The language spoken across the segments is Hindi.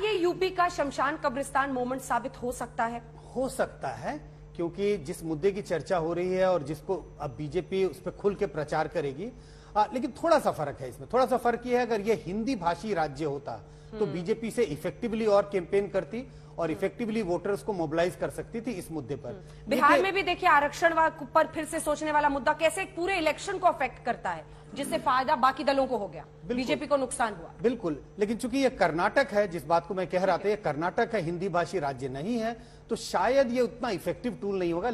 ये यूपी का शमशान कब्रिस्तान मोमेंट साबित हो सकता है? हो सकता है, क्योंकि जिस मुद्दे की चर्चा हो रही है और जिसको अब बीजेपी उस पर खुल के प्रचार करेगी, लेकिन थोड़ा सा फर्क है इसमें। थोड़ा सा फर्क ये है, अगर ये हिंदी भाषी राज्य होता तो बीजेपी से इफेक्टिवली और कैंपेन करती और इफेक्टिवली वोटर्स को मोबिलाइज कर सकती थी इस मुद्दे पर। बिहार में भी देखिए आरक्षण पर फिर से सोचने वाला मुद्दा कैसे एक पूरे इलेक्शन को अफेक्ट करता है, जिससे फायदा बाकी दलों को हो गया, बीजेपी को नुकसान हुआ। बिल्कुल, लेकिन चूंकि ये कर्नाटक है, जिस बात को मैं कह रहा था, ये कर्नाटक है, हिंदी भाषी राज्य नहीं है, तो शायद ये उतना इफेक्टिव टूल नहीं होगा।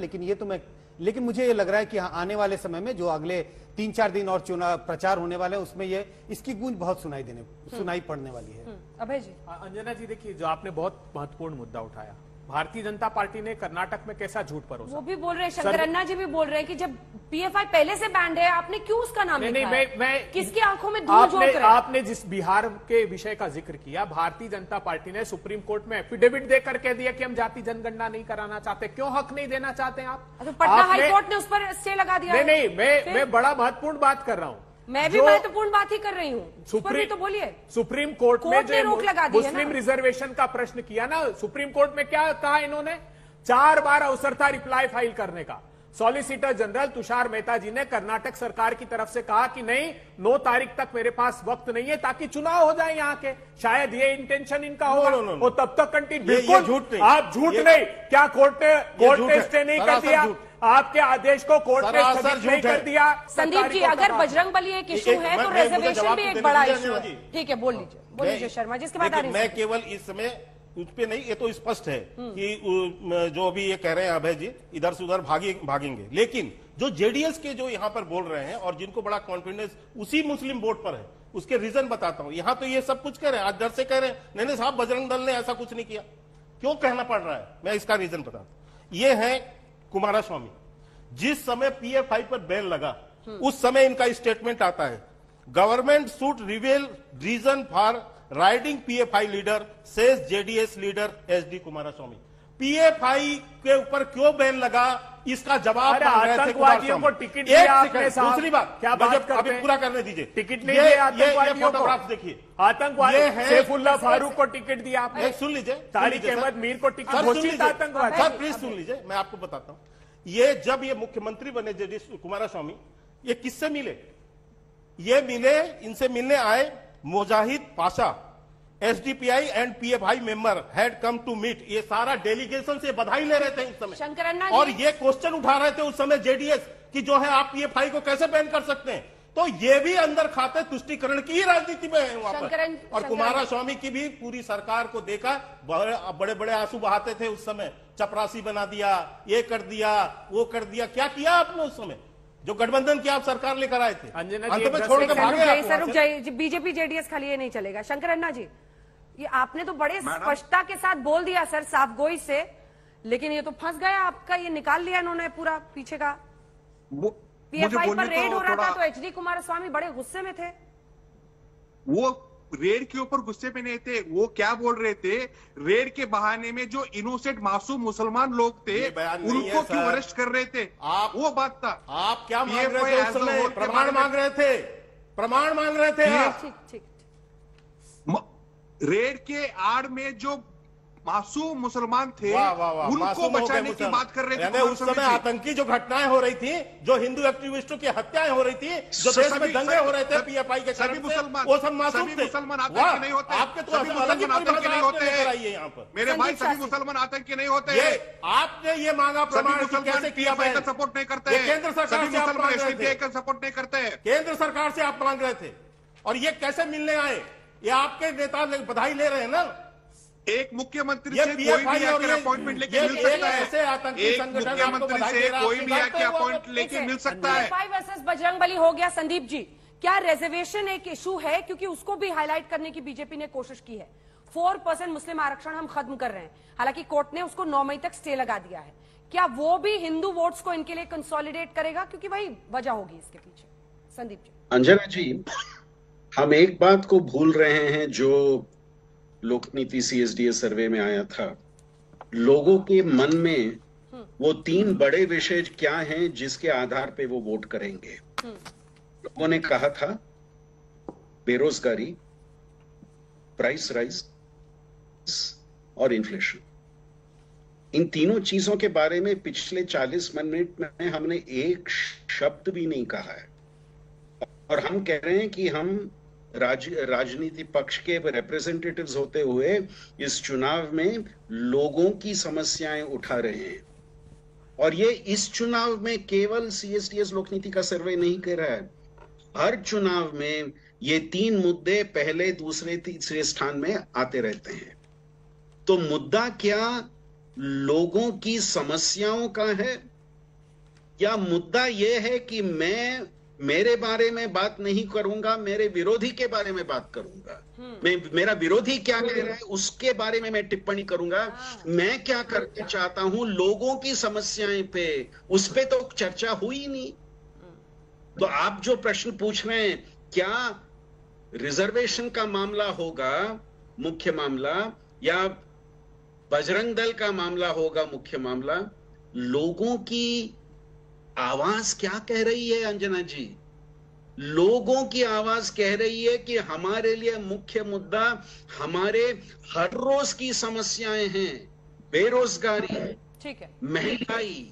लेकिन मुझे ये लग रहा है कि हाँ, आने वाले समय में जो अगले 3-4 दिन और चुनाव प्रचार होने वाले हैं, उसमें ये इसकी गूंज बहुत सुनाई पड़ने वाली है। अभय जी। अंजना जी, देखिए, जो आपने बहुत महत्वपूर्ण मुद्दा उठाया, भारतीय जनता पार्टी ने कर्नाटक में कैसा झूठ परोसा। वो भी बोल रहे हैं, शंकर अन्ना जी भी बोल रहे हैं कि जब पीएफआई पहले से बैंड है, आपने क्यों उसका नाम लिखा है? मैं किसकी आंखों में धूल झोंक रहे हैं? आपने जिस बिहार के विषय का जिक्र किया, भारतीय जनता पार्टी ने सुप्रीम कोर्ट में एफिडेविट देकर कह दिया कि हम जाति जनगणना नहीं कराना चाहते। क्यों हक नहीं देना चाहते आप? तो पटना हाई कोर्ट ने उस पर स्टे लगा दिया। नहीं, मैं बड़ा महत्वपूर्ण बात कर रहा हूं। मैं भी महत्वपूर्ण बात ही कर रही हूँ, तो बोलिए। सुप्रीम कोर्ट में जो रोक लगा दी है मुस्लिम रिजर्वेशन का प्रश्न किया ना, सुप्रीम कोर्ट में क्या कहा इन्होंने? 4 बार अवसर था रिप्लाई फाइल करने का। सॉलिसिटर जनरल तुषार मेहता जी ने कर्नाटक सरकार की तरफ से कहा कि नहीं, 9 तारीख तक मेरे पास वक्त नहीं है ताकि चुनाव हो जाए यहाँ के। शायद ये इंटेंशन इनका होगा। और तब तक कंटिन्यू। झूठ नहीं, आप झूठ नहीं, क्या कोर्ट ने स्टे नहीं कर दिया? आपके आदेश को कोर्ट ने स्थगित नहीं कर दिया? संदीप जी, अगर बजरंग बली एक इशू है तो रिजर्वेशन भी एक बड़ा इशू है। ठीक है, बोल लीजिए शर्मा जी, इसके बाद मैं केवल इस समय उस पे नहीं, ये तो स्पष्ट है कि जो अभी ये कह रहे हैं अभय जी, इधर से उधर भागेंगे, लेकिन जो जेडीएस के जो यहाँ पर बोल रहे हैं और जिनको बड़ा कॉन्फिडेंस उसी मुस्लिम वोट पर है, उसके रीजन बताता हूं। यहाँ तो ये सब कुछ कह रहे हैं, आज डर से कह रहे हैं नहीं साहब, बजरंग दल ने ऐसा कुछ नहीं किया। क्यों कहना पड़ रहा है, मैं इसका रीजन बताता हूं। ये है कुमारस्वामी, जिस समय पीएफआई पर बैन लगा उस समय इनका स्टेटमेंट आता है, government should reveal reason for raiding PFI leader says JDS leader HD Kumaraswamy. PFI के ऊपर क्यों बैन लगा, इसका जवाब आतंकवादियों को टिकट दिया आपने साहब। दूसरी बात, क्या बात करते अभी पूरा करने दीजिए। टिकट नहीं दिया आतंकवादियों को। फोटोग्राफ देखिए, आतंकवादी सैफुल्लाह फारूक को टिकट दिया आपने। सुन लीजिए, तारिक अहमद मीर को टिकट घोषित आतंकवादी। सर प्लीज सुन लीजिए, मैं आपको बताता हूं। ये जब ये मुख्यमंत्री बने जेडीएस कुमारस्वामी, ये किससे मिले? ये मिले, इनसे मिलने आए Mujahid Pasha, SDPI and PFI member had come to meet. ये सारा डेलीगेशन से बधाई ले रहे थे इस समय, शंकर अन्ना और ये क्वेश्चन उठा रहे थे उस समय जेडीएस कि जो है आप पीएफआई को कैसे बैन कर सकते हैं। तो ये भी अंदर खाते तुष्टीकरण की ही राजनीति में है वहां पर। और कुमारस्वामी की भी पूरी सरकार को देखा, बड़े बड़े आंसू बहाते थे उस समय, चपरासी बना दिया, ये कर दिया, वो कर दिया। क्या किया आपने उस समय? जो गठबंधन की आप सरकार लेकर आए थे, अंत में छोड़ के भागे। बीजेपी जेडीएस खाली ये नहीं चलेगा। शंकर अन्ना जी, ये आपने तो बड़े स्पष्टता के साथ बोल दिया सर, साफ गोई से, लेकिन ये तो फंस गया आपका, ये निकाल लिया इन्होंने पूरा पीछे का। पीएफआई पर रेड हो रहा था तो एचडी कुमारस्वामी बड़े गुस्से में थे। वो रेड के ऊपर गुस्से में नहीं थे, वो क्या बोल रहे थे, रेड के बहाने में जो इनोसेंट मासूम मुसलमान लोग थे उनको क्यों अरेस्ट कर रहे थे, आप वो बात था। आप क्या मांग रहे थे उस समय? प्रमाण मांग रहे थे, प्रमाण मांग रहे थे आप। ठीक। रेड के आड़ में जो मासूम मुसलमान थे उनको बचाने की बात कर रहे थे। उस समय आतंकी जो घटनाएं हो रही थी, जो हिंदू एक्टिविस्टों की हत्याएं हो रही थी, जो देश में दंगे हो रहे थे पीएफआई के सभी मुसलमान, वो सब मासूम थे। मुसलमान आतंकी नहीं होते। आपके तो मुसलमान आतंकी नहीं होते हैं यहाँ पर। मेरे भाई, सभी मुसलमान आतंकी नहीं होते हैं। आपने ये मांगा प्रमाण कैसे किया? सपोर्ट नहीं करते हैं। केंद्र सरकार से आप मांग रहे थे, सपोर्ट नहीं करते हैं। केंद्र सरकार से आप मांग रहे थे, और ये कैसे मिलने आए? ये आपके नेता बधाई ले रहे हैं ना। एक मुख्यमंत्री से कोई भी आकर अपॉइंटमेंट लेके मिल सकता है। एक मुख्यमंत्री से कोई भी आके अपॉइंट लेके मिल सकता है। पीएफआई वर्सेस बजरंग बली हो गया। संदीप जी, क्या रिजर्वेशन एक इशू है? क्योंकि उसको भी हाईलाइट करने की बीजेपी ने कोशिश की है। 4% मुस्लिम आरक्षण हम खत्म कर रहे हैं, हालांकि कोर्ट ने उसको 9 मई तक स्टे लगा दिया है। क्या वो भी हिंदू वोट्स को इनके लिए कंसोलिडेट करेगा? क्योंकि वही वजह होगी इसके पीछे। संदीप जी। अंजना जी, हम एक बात को भूल रहे हैं जो लोकनीति सीएसडीएस सर्वे में आया था। लोगों के मन में वो 3 बड़े विषय क्या हैं जिसके आधार पे वो वोट करेंगे। लोगों ने कहा था बेरोजगारी, प्राइस राइज, और इन्फ्लेशन। इन तीनों चीजों के बारे में पिछले 40 मिनट में हमने एक शब्द भी नहीं कहा है, और हम कह रहे हैं कि हम राजनीति पक्ष के रिप्रेजेंटेटिव्स होते हुए इस चुनाव में लोगों की समस्याएं उठा रहे हैं। और ये इस चुनाव में केवल सीएसडीएस लोकनीति का सर्वे नहीं कर रहा है, हर चुनाव में ये 3 मुद्दे पहले, दूसरे, तीसरे स्थान में आते रहते हैं। तो मुद्दा क्या लोगों की समस्याओं का है, या मुद्दा यह है कि मैं मेरे बारे में बात नहीं करूंगा, मेरे विरोधी के बारे में बात करूंगा, मेरा विरोधी क्या कह रहा है उसके बारे में मैं टिप्पणी करूंगा, मैं क्या करना चाहता हूं लोगों की समस्याएं पे, उस पे तो चर्चा हुई नहीं। तो आप जो प्रश्न पूछ रहे हैं, क्या रिजर्वेशन का मामला होगा मुख्य मामला, या बजरंग दल का मामला होगा मुख्य मामला? लोगों की आवाज क्या कह रही है अंजना जी? लोगों की आवाज कह रही है कि हमारे लिए मुख्य मुद्दा हमारे हर रोज की समस्याएं हैं, बेरोजगारी, ठीक है, महंगाई,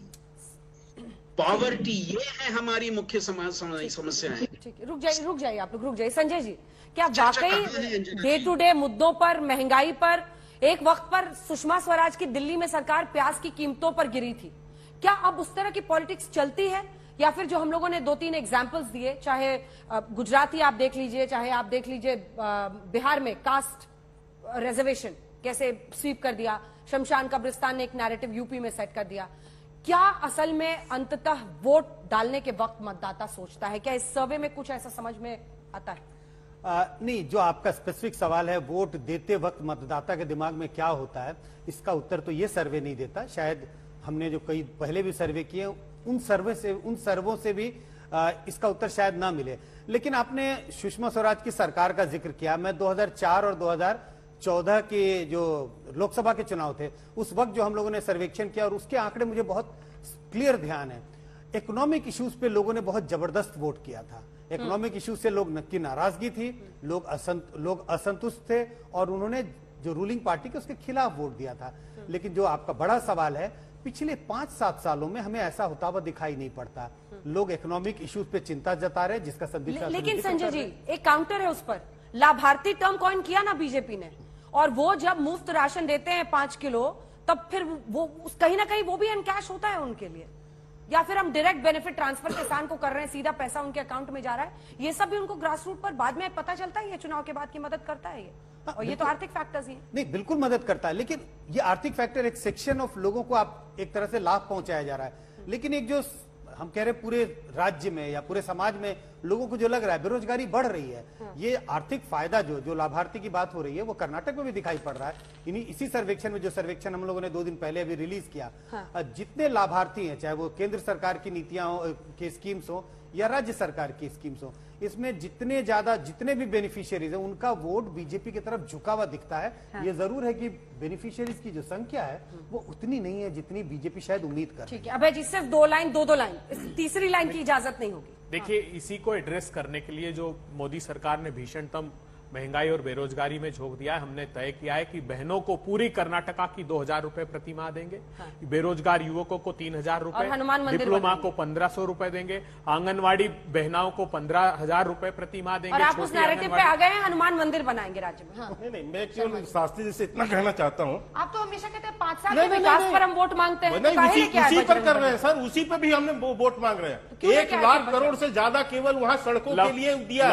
पॉवर्टी, ये है हमारी मुख्य समस्याएं। ठीक है, रुक जाइए आप लोग, रुक जाइए। संजय जी, क्या वाकई डे टू डे मुद्दों पर, महंगाई पर, एक वक्त पर सुषमा स्वराज की दिल्ली में सरकार प्याज की कीमतों पर गिरी थी, क्या अब उस तरह की पॉलिटिक्स चलती है? या फिर जो हम लोगों ने 2-3 एग्जाम्पल्स दिए, चाहे गुजरात ही आप देख लीजिए, चाहे आप देख लीजिए बिहार में कास्ट रिजर्वेशन कैसे स्वीप कर दिया, शमशान कब्रिस्तान ने एक नैरेटिव यूपी में सेट कर दिया, क्या असल में अंततः वोट डालने के वक्त मतदाता सोचता है? क्या इस सर्वे में कुछ ऐसा समझ में आता है? नहीं, जो आपका स्पेसिफिक सवाल है वोट देते वक्त मतदाता के दिमाग में क्या होता है, इसका उत्तर तो ये सर्वे नहीं देता। शायद हमने जो कई पहले भी सर्वे किए उन सर्वों से भी इसका उत्तर शायद ना मिले। लेकिन आपने सुषमा स्वराज की सरकार का जिक्र किया। मैं 2004 और 2014 के जो लोकसभा के चुनाव थे उस वक्त जो हम लोगों ने सर्वेक्षण किया, और उसके आंकड़े मुझे बहुत क्लियर ध्यान है। इकोनॉमिक इश्यूज पे लोगों ने बहुत जबरदस्त वोट किया था। इकोनॉमिक इश्यूज से लोग की नाराजगी थी, लोग असंतुष्ट थे, और उन्होंने जो रूलिंग पार्टी के उसके खिलाफ वोट दिया था। लेकिन जो आपका बड़ा सवाल है, पिछले 5-7 सालों में हमें ऐसा होता हुआ दिखाई नहीं पड़ता। लोग इकोनॉमिक इश्यूज पे चिंता जता रहे, जिसका संदेश लेकिन संजय जी, एक काउंटर है उस पर। लाभार्थी टर्म कॉइन किया ना बीजेपी ने, और वो जब मुफ्त राशन देते हैं 5 किलो, तब फिर वो कहीं ना कहीं वो भी एनकैश होता है उनके लिए, या फिर हम डायरेक्ट बेनिफिट ट्रांसफर किसान को कर रहे हैं, सीधा पैसा उनके अकाउंट में जा रहा है। ये सब भी उनको ग्रास रूट पर बाद में पता चलता है, ये चुनाव के बाद की मदद करता है ये, और ये तो आर्थिक फैक्टर्स ही है। नहीं, बिल्कुल मदद करता है, लेकिन ये आर्थिक फैक्टर एक सेक्शन ऑफ लोगों को आप एक तरह से लाभ पहुंचाया जा रहा है। लेकिन एक जो हम कह रहे पूरे राज्य में या पूरे समाज में लोगों को जो लग रहा है बेरोजगारी बढ़ रही है, ये आर्थिक फायदा जो लाभार्थी की बात हो रही है वो कर्नाटक में भी दिखाई पड़ रहा है। इसी सर्वेक्षण में, जो सर्वेक्षण हम लोगों ने 2 दिन पहले अभी रिलीज किया, जितने लाभार्थी हैं, चाहे वो केंद्र सरकार की नीतियां के स्कीम्स हो या राज्य सरकार की स्कीम्स हो, इसमें जितने भी बेनिफिशियरीज हैं उनका वोट बीजेपी की तरफ झुका हुआ दिखता है। ये जरूर है कि बेनिफिशियरीज की जो संख्या है वो उतनी नहीं है जितनी बीजेपी शायद उम्मीद कर। ठीक है, अभय जी, सिर्फ 2 लाइन, 2 लाइन, तीसरी लाइन की इजाजत नहीं होगी। देखिए, इसी को एड्रेस करने के लिए जो मोदी सरकार ने भीषणतम महंगाई और बेरोजगारी में झोंक दिया है, हमने तय किया है कि बहनों को पूरी कर्नाटका की 2,000 रुपए प्रति माह देंगे, बेरोजगार युवकों को 3,000 रुपए, डिप्लोमा को 1,500 रुपए देंगे, आंगनवाड़ी बहनाओं को 15,000 रुपए प्रति माह देंगे। और आप उस नैरेटिव पे आ गए हैं हनुमान मंदिर बनाएंगे राज्य में। नहीं, मैं केवल शास्त्री जी से इतना कहना चाहता हूँ। आप तो हमेशा कहते हैं 5 साल के विकास पर हम वोट मांगते हैं, उसी पर कर रहे हैं सर, उसी पे भी हमने वोट मांग रहे हैं। 1 लाख करोड़ से ज्यादा केवल वहाँ सड़कों के लिए दिया।